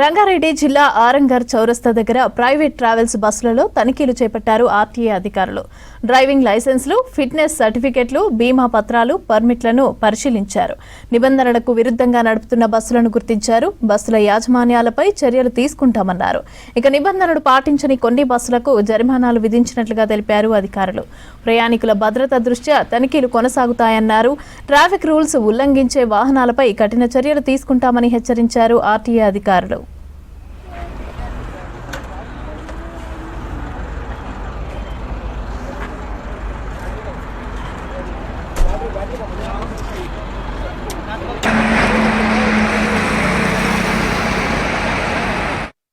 రంగారెడ్డి జిల్లా ఆరంగర్ చౌరస్తా దగ్గర ప్రైవేట్ ట్రావెల్స్ బస్సులలో తనిఖీలు చేపట్టారు ఆర్టీఏ అధికారులు. డ్రైవింగ్ లైసెన్సులు, ఫిట్నెస్ సర్టిఫికెట్లు, బీమా పత్రాలు, పర్మిట్లను పరిశీలించారు. నిబంధనలకు విరుద్ధంగా నడుపుతున్న బస్సులను గుర్తించారు. బస్సుల యాజమాన్యాలపై చర్యలు తీసుకుంటామన్నారు. ఇక నిబంధనలు పాటించని కొన్ని బస్సులకు జరిమానాలు విధించినట్లుగా తెలిపారు అధికారులు. ప్రయాణికుల భద్రత దృష్ట్యా తనిఖీలు కొనసాగుతాయన్నారు. ట్రాఫిక్ రూల్స్ ఉల్లంఘించే వాహనాలపై కఠిన చర్యలు తీసుకుంటామని హెచ్చరించారు ఆర్టీఏ అధికారులు.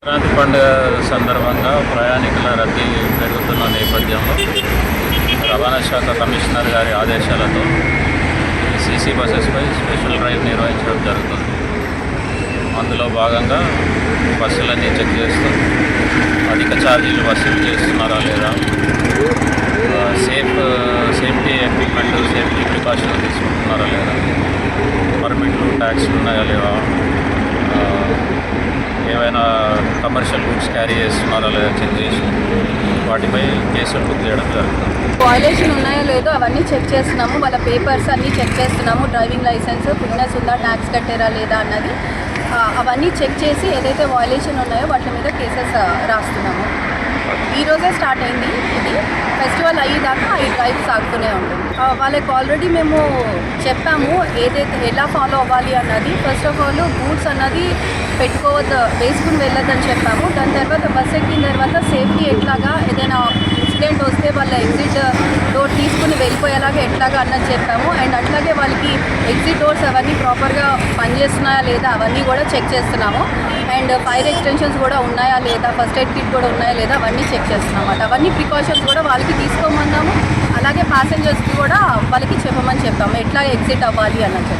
సంక్రాంతి పండుగ సందర్భంగా ప్రయాణికుల రద్దీ పెరుగుతున్న నేపథ్యంలో రవాణా శాఖ కమిషనర్ గారి ఆదేశాలతో సీసీ బస్సెస్పై స్పెషల్ డ్రైవ్ నిర్వహించడం జరుగుతుంది. అందులో భాగంగా బస్సులన్నీ చెక్ చేస్తూ అధిక ఛార్జీలు వసూలు చేస్తున్నారా లేదా, సేఫ్టీ ఎక్విప్మెంట్, సేఫ్టీ ప్రికాషన్లు తీసుకుంటున్నారా లేదా, పర్మిట్లు, ట్యాక్స్లు ఉన్నాయా లేవా, ఏవైనా కమర్షియల్ గూడ్స్ క్యారీ చేస్తున్నారా లేదా చెక్ చేసి వాటిపై కేసులు బుక్ చేయడం జరుగుతుంది. వాయిలేషన్ ఉన్నాయో లేదో అవన్నీ చెక్ చేస్తున్నాము. వాళ్ళ పేపర్స్ అన్నీ చెక్ చేస్తున్నాము. డ్రైవింగ్ లైసెన్స్, ఫిట్నెస్ ఉందా, ట్యాక్స్ కట్టారా లేదా అన్నది అవన్నీ చెక్ చేసి ఏదైతే వాయిలేషన్ ఉన్నాయో వాటి మీద కేసెస్ రాస్తున్నాము. ఈరోజే స్టార్ట్ అయింది. ఇది ఫెస్టివల్ అయ్యేదాకా ఈ డ్రైవ్ సాగుతూనే ఉంటుంది. వాళ్ళకి ఆల్రెడీ మేము చెప్పాము ఏదైతే ఎలా ఫాలో అవ్వాలి అన్నది. ఫస్ట్ ఆఫ్ ఆల్ బూట్స్ అన్నది పెట్టుకోవద్దు, వేసుకుని వెళ్ళొద్దని చెప్పాము. దాని తర్వాత బస్ ఎక్కిన తర్వాత సేఫ్టీ ఎట్లాగా, ఏదైనా ఇన్సిడెంట్ వస్తే వాళ్ళ ఎగ్జిట్ డోర్ తీసుకుని వెళ్ళిపోయేలాగా ఎట్లాగా అన్నది చెప్పాము. అండ్ అట్లాగే వాళ్ళకి ఎగ్జిట్ డోర్స్ అవన్నీ ప్రాపర్గా పనిచేస్తున్నాయా లేదా అవన్నీ కూడా చెక్ చేస్తున్నాము. అండ్ ఫైర్ ఎక్స్టెన్షన్స్ కూడా ఉన్నాయా లేదా, ఫస్ట్ ఎయిడ్ కిట్ కూడా ఉన్నాయా లేదా అవన్నీ చెక్ చేస్తున్నాం అన్నమాట. అవన్నీ ప్రికాషన్స్ కూడా వాళ్ళకి తీసుకోమన్నాము. అలాగే ప్యాసింజర్స్కి కూడా వాళ్ళకి చెప్పమని చెప్పాము ఎట్లా ఎగ్జిట్ అవ్వాలి అన్నది.